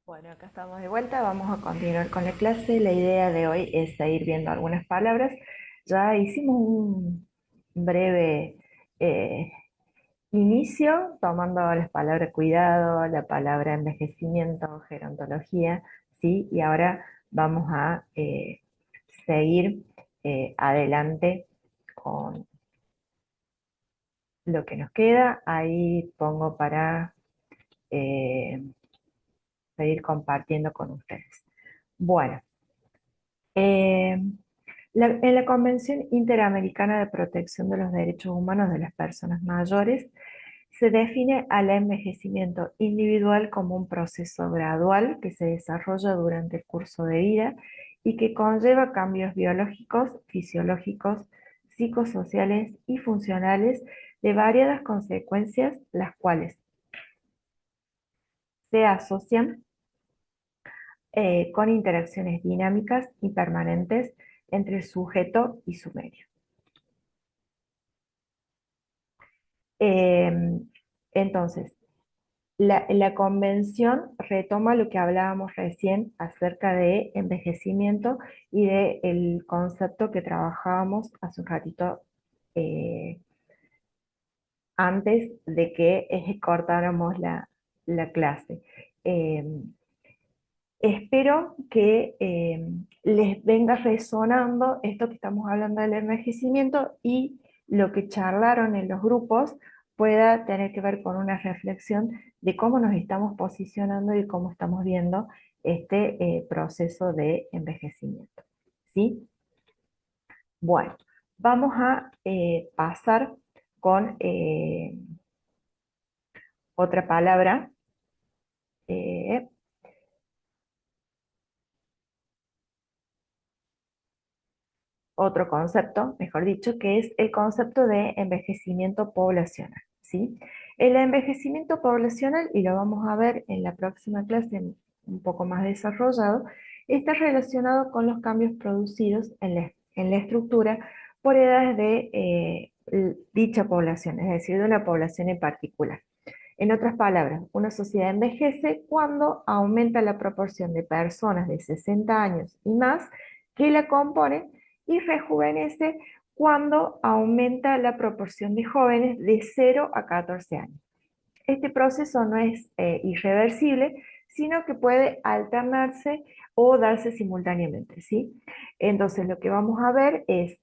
Bueno, acá estamos de vuelta, vamos a continuar con la clase. La idea de hoy es seguir viendo algunas palabras. Ya hicimos un breve eh, inicio tomando las palabras cuidado, la palabra envejecimiento, gerontología, ¿sí? Y ahora vamos a seguir adelante con lo que nos queda. Ahí pongo para eh, seguir compartiendo con ustedes. Bueno. Eh, en la Convención Interamericana de Protección de los Derechos Humanos de las Personas Mayores se define al envejecimiento individual como un proceso gradual que se desarrolla durante el curso de vida y que conlleva cambios biológicos, fisiológicos, psicosociales y funcionales de variadas consecuencias, las cuales se asocian con interacciones dinámicas y permanentes entre el sujeto y su medio. Eh, entonces, la convención retoma lo que hablábamos recién acerca de envejecimiento y del concepto que trabajábamos hace un ratito eh, antes de que cortáramos la clase. Eh, Espero que les venga resonando esto que estamos hablando del envejecimiento y lo que charlaron en los grupos pueda tener que ver con una reflexión de cómo nos estamos posicionando y cómo estamos viendo este proceso de envejecimiento. ¿Sí? Bueno, vamos a pasar con otra palabra. eh, Otro concepto, mejor dicho, que es el concepto de envejecimiento poblacional, ¿sí? El envejecimiento poblacional, y lo vamos a ver en la próxima clase un poco más desarrollado, está relacionado con los cambios producidos en la estructura por edades de dicha población, es decir, de una población en particular. En otras palabras, una sociedad envejece cuando aumenta la proporción de personas de 60 años y más que la componen y rejuvenece cuando aumenta la proporción de jóvenes de 0 a 14 años. Este proceso no es irreversible, sino que puede alternarse o darse simultáneamente, ¿sí? Entonces, lo que vamos a ver es,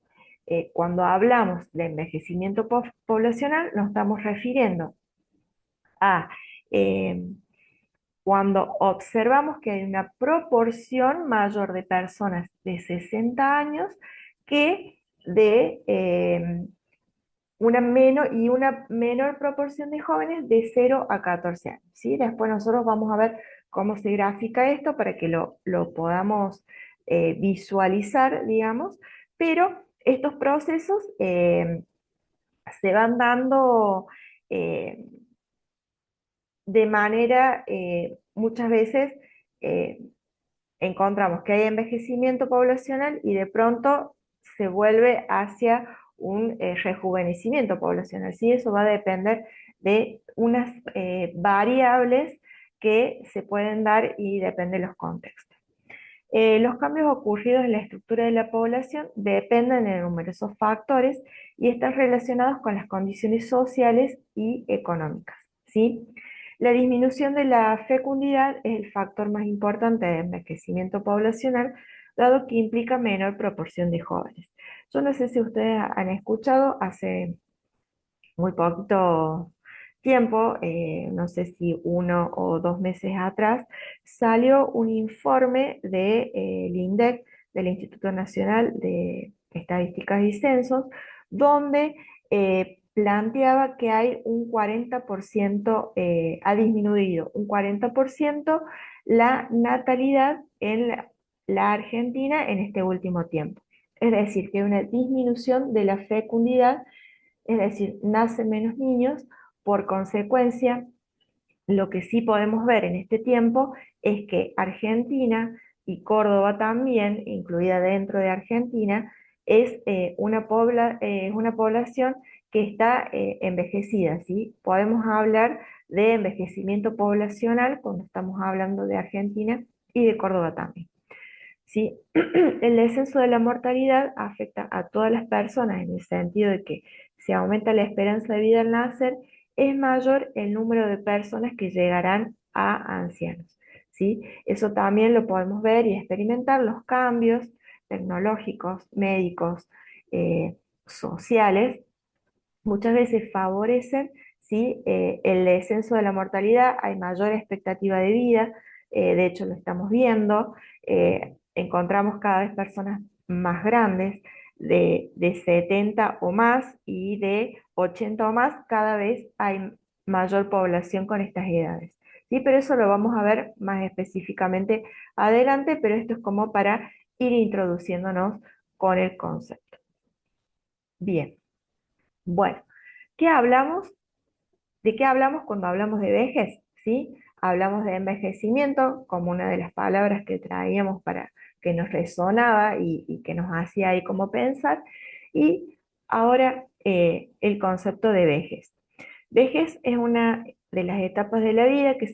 cuando hablamos de envejecimiento poblacional, nos estamos refiriendo a eh, cuando observamos que hay una proporción mayor de personas de 60 años que de una menor proporción de jóvenes de 0 a 14 años, ¿sí? Después nosotros vamos a ver cómo se grafica esto para que lo podamos visualizar, digamos, pero estos procesos se van dando eh, de manera, muchas veces eh, encontramos que hay envejecimiento poblacional y de pronto se vuelve hacia un rejuvenecimiento poblacional. ¿Sí? Eso va a depender de unas variables que se pueden dar y depende de los contextos. Los cambios ocurridos en la estructura de la población dependen de numerosos factores y están relacionados con las condiciones sociales y económicas, ¿sí? La disminución de la fecundidad es el factor más importante de envejecimiento poblacional, dado que implica menor proporción de jóvenes. Yo no sé si ustedes han escuchado hace muy poquito tiempo, no sé si 1 o 2 meses atrás, salió un informe del INDEC, del Instituto Nacional de Estadísticas y Censos, donde planteaba que hay un 40%, ha disminuido un 40% la natalidad en la Argentina en este último tiempo. Es decir, que hay una disminución de la fecundidad, es decir, nacen menos niños. Por consecuencia, lo que sí podemos ver en este tiempo es que Argentina y Córdoba también, incluida dentro de Argentina, es una población que está envejecida, ¿sí? Podemos hablar de envejecimiento poblacional cuando estamos hablando de Argentina y de Córdoba también. ¿Sí? El descenso de la mortalidad afecta a todas las personas en el sentido de que si aumenta la esperanza de vida al nacer, es mayor el número de personas que llegarán a ancianos. ¿Sí? Eso también lo podemos ver y experimentar, los cambios tecnológicos, médicos, sociales, muchas veces favorecen, ¿sí? El descenso de la mortalidad, hay mayor expectativa de vida, de hecho lo estamos viendo, encontramos cada vez personas más grandes, de 70 o más y de 80 o más, cada vez hay mayor población con estas edades. ¿Sí? Pero eso lo vamos a ver más específicamente adelante, pero esto es como para ir introduciéndonos con el concepto. Bien, bueno. ¿Qué hablamos? ¿De qué hablamos cuando hablamos de vejez? ¿Sí? Hablamos de envejecimiento como una de las palabras que traíamos para que nos resonaba y que nos hacía ahí como pensar. Y ahora el concepto de vejez. Vejez es una de las etapas de la vida que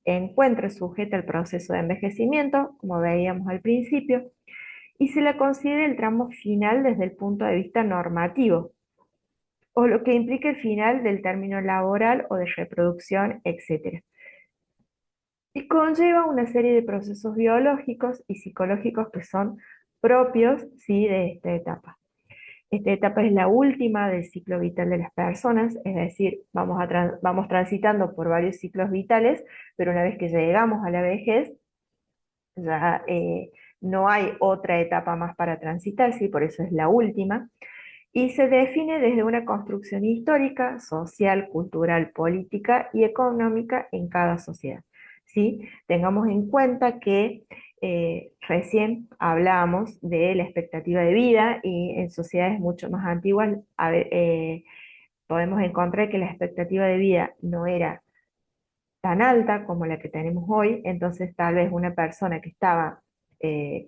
encuentra sujeta al proceso de envejecimiento, como veíamos al principio, y se la considera el tramo final desde el punto de vista normativo o lo que implica el final del término laboral o de reproducción, etcétera. Y conlleva una serie de procesos biológicos y psicológicos que son propios, sí, de esta etapa. Esta etapa es la última del ciclo vital de las personas, es decir, vamos transitando por varios ciclos vitales, pero una vez que llegamos a la vejez, ya no hay otra etapa más para transitar, ¿sí? Por eso es la última y se define desde una construcción histórica, social, cultural, política y económica en cada sociedad. ¿Sí? Tengamos en cuenta que recién hablábamos de la expectativa de vida y en sociedades mucho más antiguas podemos encontrar que la expectativa de vida no era tan alta como la que tenemos hoy, entonces tal vez una persona que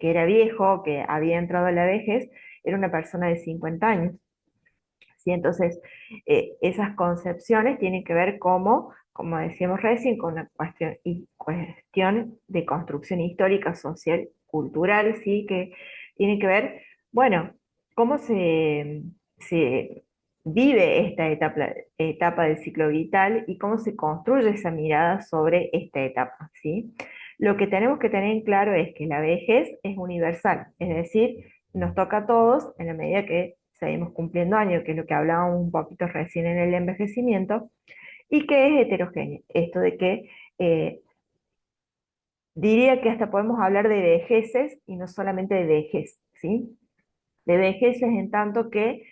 era viejo, que había entrado a la vejez, era una persona de 50 años. ¿Sí? Entonces, esas concepciones tienen que ver como decíamos recién, con una cuestión de construcción histórica, social, cultural, ¿sí? Que tiene que ver, bueno, cómo se vive esta etapa del ciclo vital y cómo se construye esa mirada sobre esta etapa, ¿sí? Lo que tenemos que tener en claro es que la vejez es universal, es decir, nos toca a todos en la medida que seguimos cumpliendo años, que es lo que hablábamos un poquito recién en el envejecimiento, y que es heterogéneo. Esto de que diría que hasta podemos hablar de vejeces y no solamente de vejez, ¿sí? De vejeces en tanto que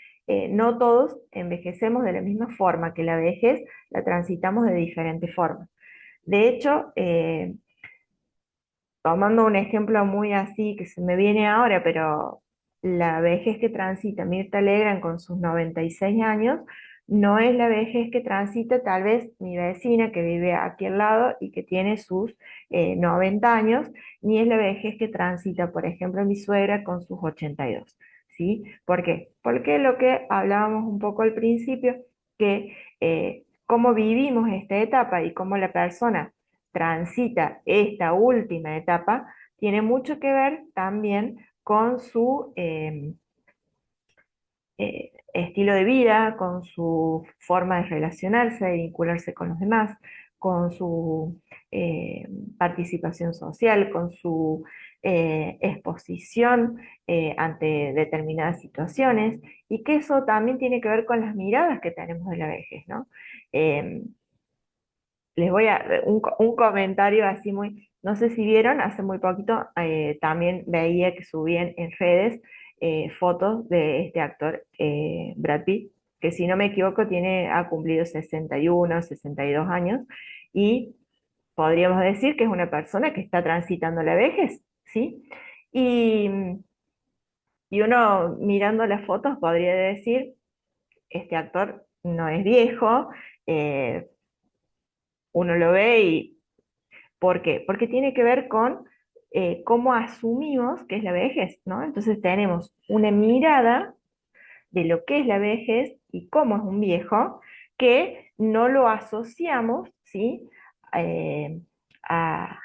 no todos envejecemos de la misma forma, que la vejez la transitamos de diferentes formas. De hecho, tomando un ejemplo muy así que se me viene ahora, pero la vejez que transita Mirta Legrand con sus 96 años, no es la vejez que transita tal vez mi vecina que vive aquí al lado y que tiene sus 90 años, ni es la vejez que transita, por ejemplo, mi suegra con sus 82. ¿Sí? ¿Por qué? Porque lo que hablábamos un poco al principio, que cómo vivimos esta etapa y cómo la persona transita esta última etapa, tiene mucho que ver también con su estilo de vida, con su forma de relacionarse, de vincularse con los demás, con su eh, participación social, con su exposición ante determinadas situaciones, y que eso también tiene que ver con las miradas que tenemos de la vejez, ¿no? Eh, Les voy a un comentario así muy, no sé si vieron, hace muy poquito también veía que subían en redes fotos de este actor, Brad Pitt, que si no me equivoco ha cumplido 61, 62 años, y podríamos decir que es una persona que está transitando la vejez, ¿sí? Y, y uno mirando las fotos podría decir, este actor no es viejo, eh, uno lo ve y ¿por qué? Porque tiene que ver con cómo asumimos que es la vejez, ¿no? Entonces tenemos una mirada de lo que es la vejez y cómo es un viejo, que no lo asociamos, ¿sí? Eh, a,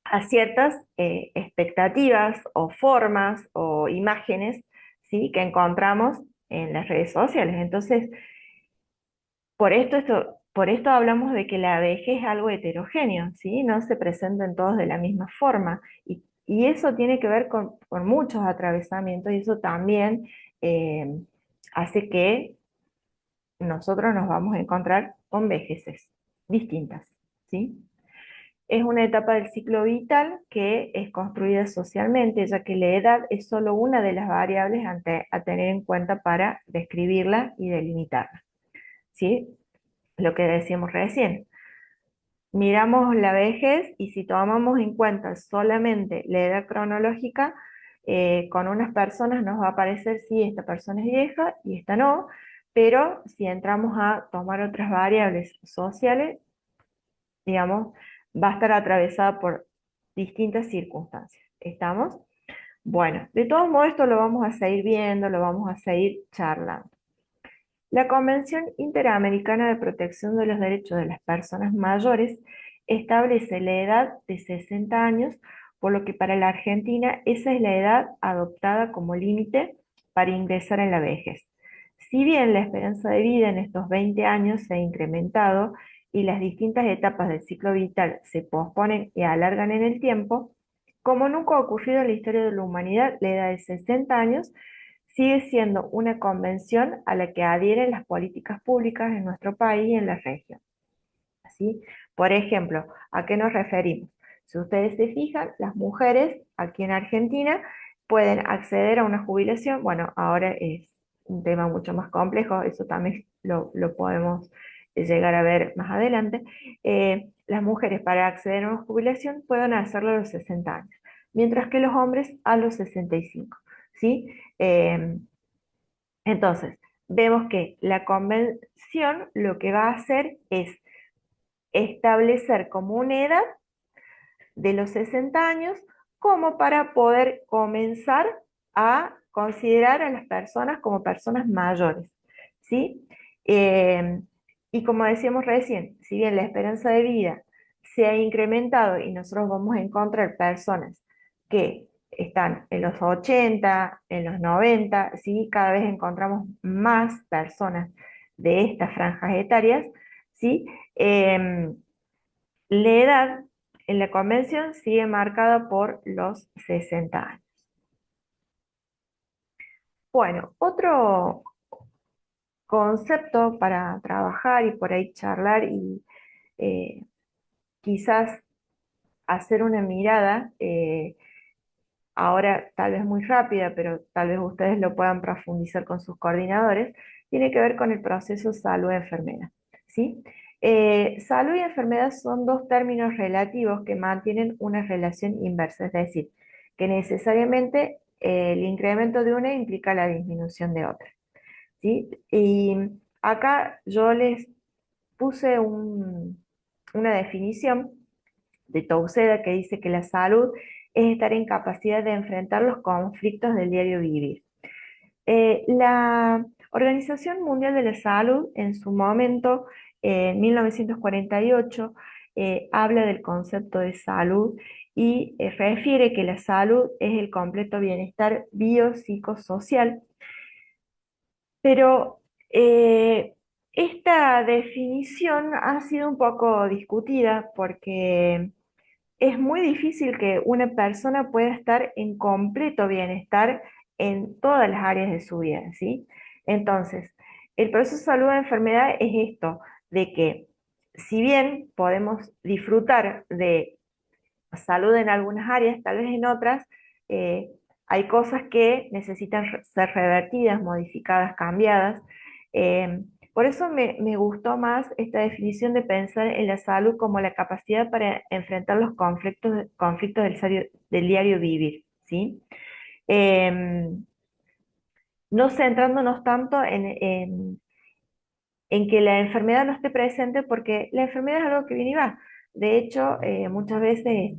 a ciertas expectativas o formas o imágenes, ¿sí? Que encontramos en las redes sociales. Entonces, por esto hablamos de que la vejez es algo heterogéneo, ¿sí? No se presentan todos de la misma forma. Y eso tiene que ver con muchos atravesamientos y eso también eh, hace que nosotros nos vamos a encontrar con vejeces distintas, ¿sí? Es una etapa del ciclo vital que es construida socialmente, ya que la edad es solo una de las variables a tener en cuenta para describirla y delimitarla, ¿sí? Lo que decíamos recién. Miramos la vejez y si tomamos en cuenta solamente la edad cronológica, con unas personas nos va a parecer si esta persona es vieja y esta no, pero si entramos a tomar otras variables sociales, digamos, va a estar atravesada por distintas circunstancias. ¿Estamos? Bueno, de todos modos esto lo vamos a seguir viendo, lo vamos a seguir charlando. La Convención Interamericana de Protección de los Derechos de las Personas Mayores establece la edad de 60 años, por lo que para la Argentina esa es la edad adoptada como límite para ingresar en la vejez. Si bien la esperanza de vida en estos 20 años se ha incrementado y las distintas etapas del ciclo vital se posponen y alargan en el tiempo, como nunca ha ocurrido en la historia de la humanidad, la edad de 60 años sigue siendo una convención a la que adhieren las políticas públicas en nuestro país y en la región. ¿Sí? Por ejemplo, ¿a qué nos referimos? Si ustedes se fijan, las mujeres aquí en Argentina pueden acceder a una jubilación. Bueno, ahora es un tema mucho más complejo, eso también lo podemos llegar a ver más adelante. Las mujeres para acceder a una jubilación pueden hacerlo a los 60 años, mientras que los hombres a los 65. ¿Sí? Eh, entonces, vemos que la convención lo que va a hacer es establecer como una edad de los 60 años como para poder comenzar a considerar a las personas como personas mayores, ¿sí? Eh, y como decíamos recién, si bien la esperanza de vida se ha incrementado y nosotros vamos a encontrar personas que están en los 80, en los 90, ¿sí? Cada vez encontramos más personas de estas franjas etarias, ¿sí? Em, la edad en la convención sigue marcada por los 60 años. Bueno, otro concepto para trabajar y por ahí charlar y eh, quizás hacer una mirada, ahora tal vez muy rápida, pero tal vez ustedes lo puedan profundizar con sus coordinadores, tiene que ver con el proceso salud-enfermedad, ¿sí? Salud y enfermedad son dos términos relativos que mantienen una relación inversa, es decir, que necesariamente el incremento de una implica la disminución de otra, ¿sí? Y acá yo les puse una definición de Touceda que dice que la salud es estar en capacidad de enfrentar los conflictos del diario vivir. La Organización Mundial de la Salud, en su momento, en 1948, habla del concepto de salud y refiere que la salud es el completo bienestar biopsicosocial, pero esta definición ha sido un poco discutida porque es muy difícil que una persona pueda estar en completo bienestar en todas las áreas de su vida, ¿sí? Entonces, el proceso de salud de enfermedad es esto, de que si bien podemos disfrutar de salud en algunas áreas, tal vez en otras, eh, hay cosas que necesitan ser revertidas, modificadas, cambiadas. Eh, por eso me gustó más esta definición de pensar en la salud como la capacidad para enfrentar los conflictos del diario vivir, ¿sí? Eh, no centrándonos tanto en que la enfermedad no esté presente, porque la enfermedad es algo que viene y va. De hecho, muchas veces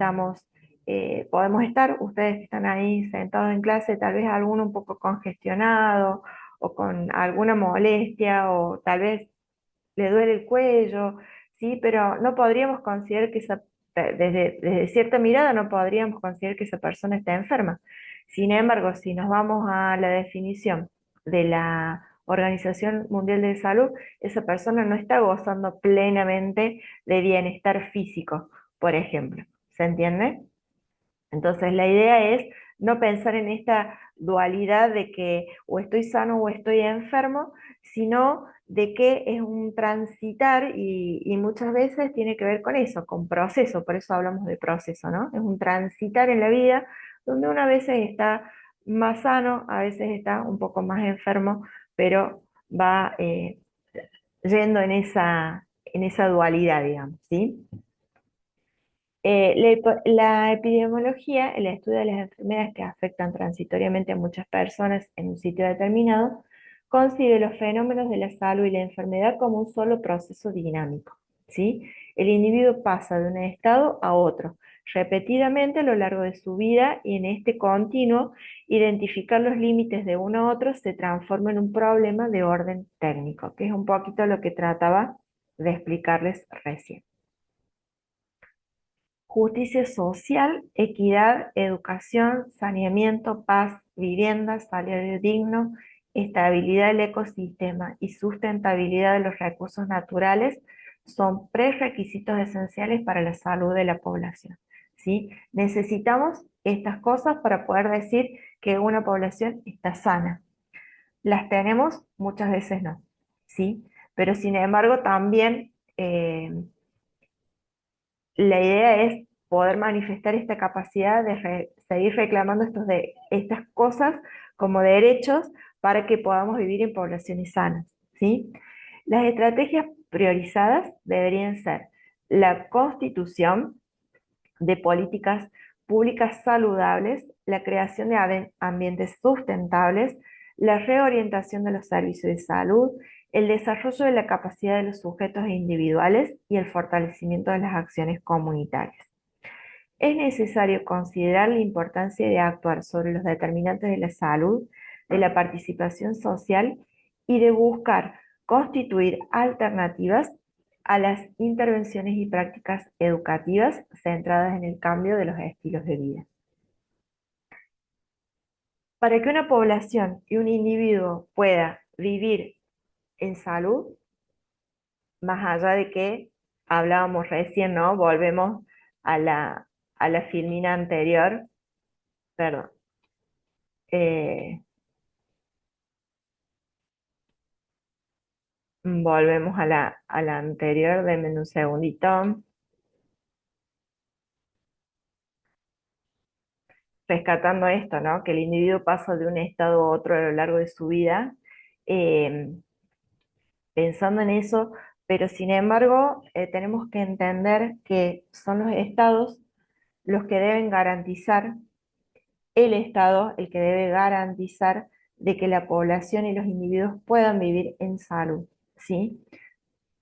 podemos estar, ustedes que están ahí sentados en clase, tal vez alguno un poco congestionado o con alguna molestia o tal vez le duele el cuello, ¿sí? Pero no podríamos considerar que desde cierta mirada no podríamos considerar que esa persona está enferma. Sin embargo, si nos vamos a la definición de la Organización Mundial de Salud, esa persona no está gozando plenamente de bienestar físico, por ejemplo. ¿Se entiende? Entonces, la idea es no pensar en esta dualidad de que o estoy sano o estoy enfermo, sino de que es un transitar y muchas veces tiene que ver con eso, con proceso, por eso hablamos de proceso, ¿no? Es un transitar en la vida donde uno a veces está más sano, a veces está un poco más enfermo, pero va yendo en esa dualidad, digamos, ¿sí? La epidemiología, el estudio de las enfermedades que afectan transitoriamente a muchas personas en un sitio determinado, concibe los fenómenos de la salud y la enfermedad como un solo proceso dinámico, ¿sí? El individuo pasa de un estado a otro repetidamente a lo largo de su vida y en este continuo, identificar los límites de uno a otro se transforma en un problema de orden técnico, que es un poquito lo que trataba de explicarles recién. Justicia social, equidad, educación, saneamiento, paz, vivienda, salario digno, estabilidad del ecosistema y sustentabilidad de los recursos naturales son prerequisitos esenciales para la salud de la población. ¿Sí? Necesitamos estas cosas para poder decir que una población está sana. ¿Las tenemos? Muchas veces no. ¿Sí? Pero sin embargo también la idea es poder manifestar esta capacidad de seguir reclamando estas cosas como derechos para que podamos vivir en poblaciones sanas, ¿sí? Las estrategias priorizadas deberían ser la constitución de políticas públicas saludables, la creación de ambientes sustentables, la reorientación de los servicios de salud, el desarrollo de la capacidad de los sujetos individuales y el fortalecimiento de las acciones comunitarias. Es necesario considerar la importancia de actuar sobre los determinantes de la salud, de la participación social y de buscar constituir alternativas a las intervenciones y prácticas educativas centradas en el cambio de los estilos de vida. Para que una población y un individuo pueda vivir en salud, más allá de que hablábamos recién, ¿no? Volvemos a la filmina anterior, perdón. Volvemos a la anterior, denme un segundito. Rescatando esto, ¿no? Que el individuo pasa de un estado a otro a lo largo de su vida, eh, pensando en eso, pero sin embargo, tenemos que entender que son los estados los que deben garantizar, el estado el que debe garantizar de que la población y los individuos puedan vivir en salud, ¿sí?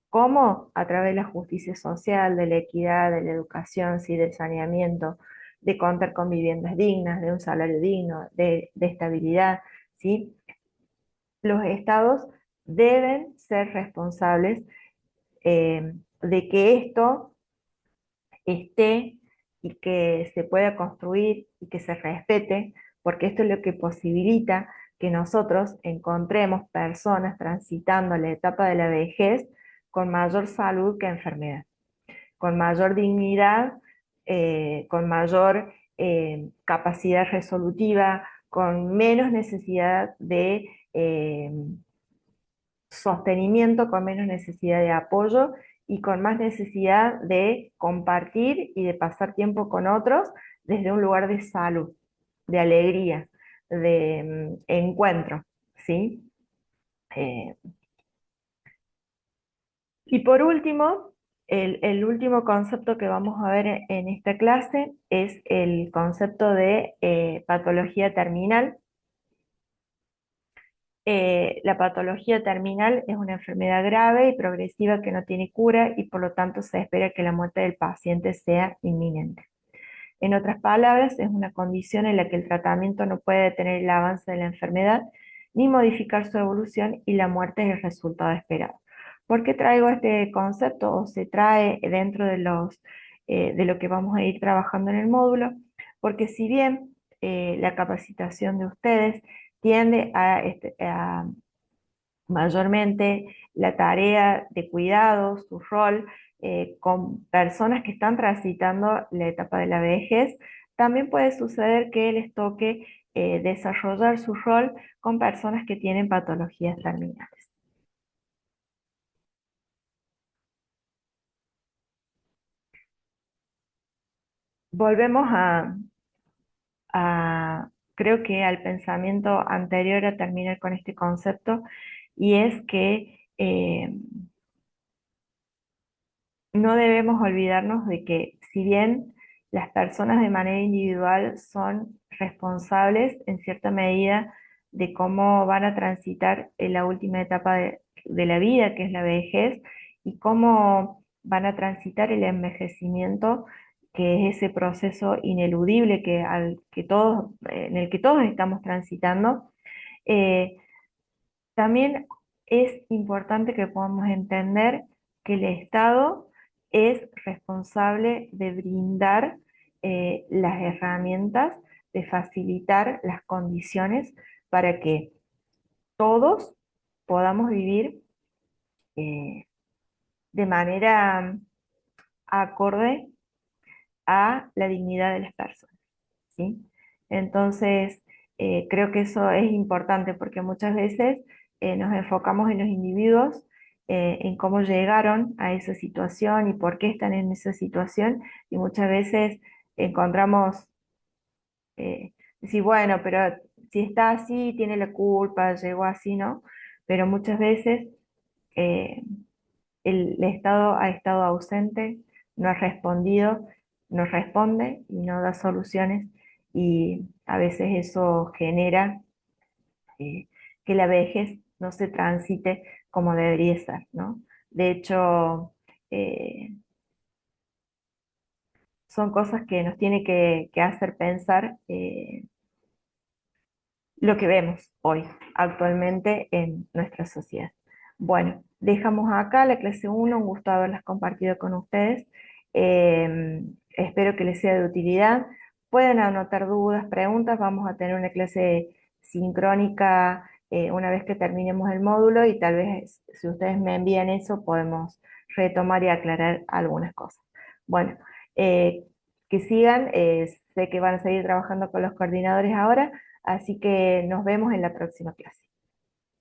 ¿Cómo? A través de la justicia social, de la equidad, de la educación, ¿sí? Del saneamiento, de contar con viviendas dignas, de un salario digno, de estabilidad, ¿sí? Los estados deben ser responsables de que esto esté y que se pueda construir y que se respete, porque esto es lo que posibilita que nosotros encontremos personas transitando la etapa de la vejez con mayor salud que enfermedad, con mayor dignidad, con mayor capacidad resolutiva, con menos necesidad de sostenimiento, con menos necesidad de apoyo y con más necesidad de compartir y de pasar tiempo con otros desde un lugar de salud, de alegría, de encuentro, ¿sí? Eh, y por último, el último concepto que vamos a ver en esta clase es el concepto de patología terminal. La patología terminal es una enfermedad grave y progresiva que no tiene cura y por lo tanto se espera que la muerte del paciente sea inminente. En otras palabras, es una condición en la que el tratamiento no puede detener el avance de la enfermedad ni modificar su evolución y la muerte es el resultado esperado. ¿Por qué traigo este concepto o se trae dentro de de lo que vamos a ir trabajando en el módulo? Porque si bien la capacitación de ustedes tiende a mayormente la tarea de cuidado, su rol con personas que están transitando la etapa de la vejez, también puede suceder que les toque desarrollar su rol con personas que tienen patologías terminales. Volvemos creo que al pensamiento anterior a terminar con este concepto, y es que no debemos olvidarnos de que si bien las personas de manera individual son responsables en cierta medida de cómo van a transitar en la última etapa de la vida, que es la vejez, y cómo van a transitar el envejecimiento, que es ese proceso ineludible en el que todos estamos transitando, eh, también es importante que podamos entender que el Estado es responsable de brindar las herramientas, de facilitar las condiciones para que todos podamos vivir eh, de manera acorde a la dignidad de las personas, ¿sí? Entonces, creo que eso es importante porque muchas veces nos enfocamos en los individuos, en cómo llegaron a esa situación y por qué están en esa situación, y muchas veces encontramos, decir, bueno, pero si está así, tiene la culpa, llegó así, ¿no? Pero muchas veces eh, el Estado ha estado ausente, no ha respondido, no responde y no da soluciones, y a veces eso genera eh, que la vejez no se transite como debería ser, ¿no? De hecho, eh, son cosas que nos tiene que hacer pensar lo que vemos hoy, actualmente en nuestra sociedad. Bueno, dejamos acá la clase uno, un gusto haberlas compartido con ustedes. Espero que les sea de utilidad. Pueden anotar dudas, preguntas, vamos a tener una clase sincrónica una vez que terminemos el módulo, y tal vez si ustedes me envían eso podemos retomar y aclarar algunas cosas. Bueno, eh, que sigan, sé que van a seguir trabajando con los coordinadores ahora. Así que nos vemos en la próxima clase.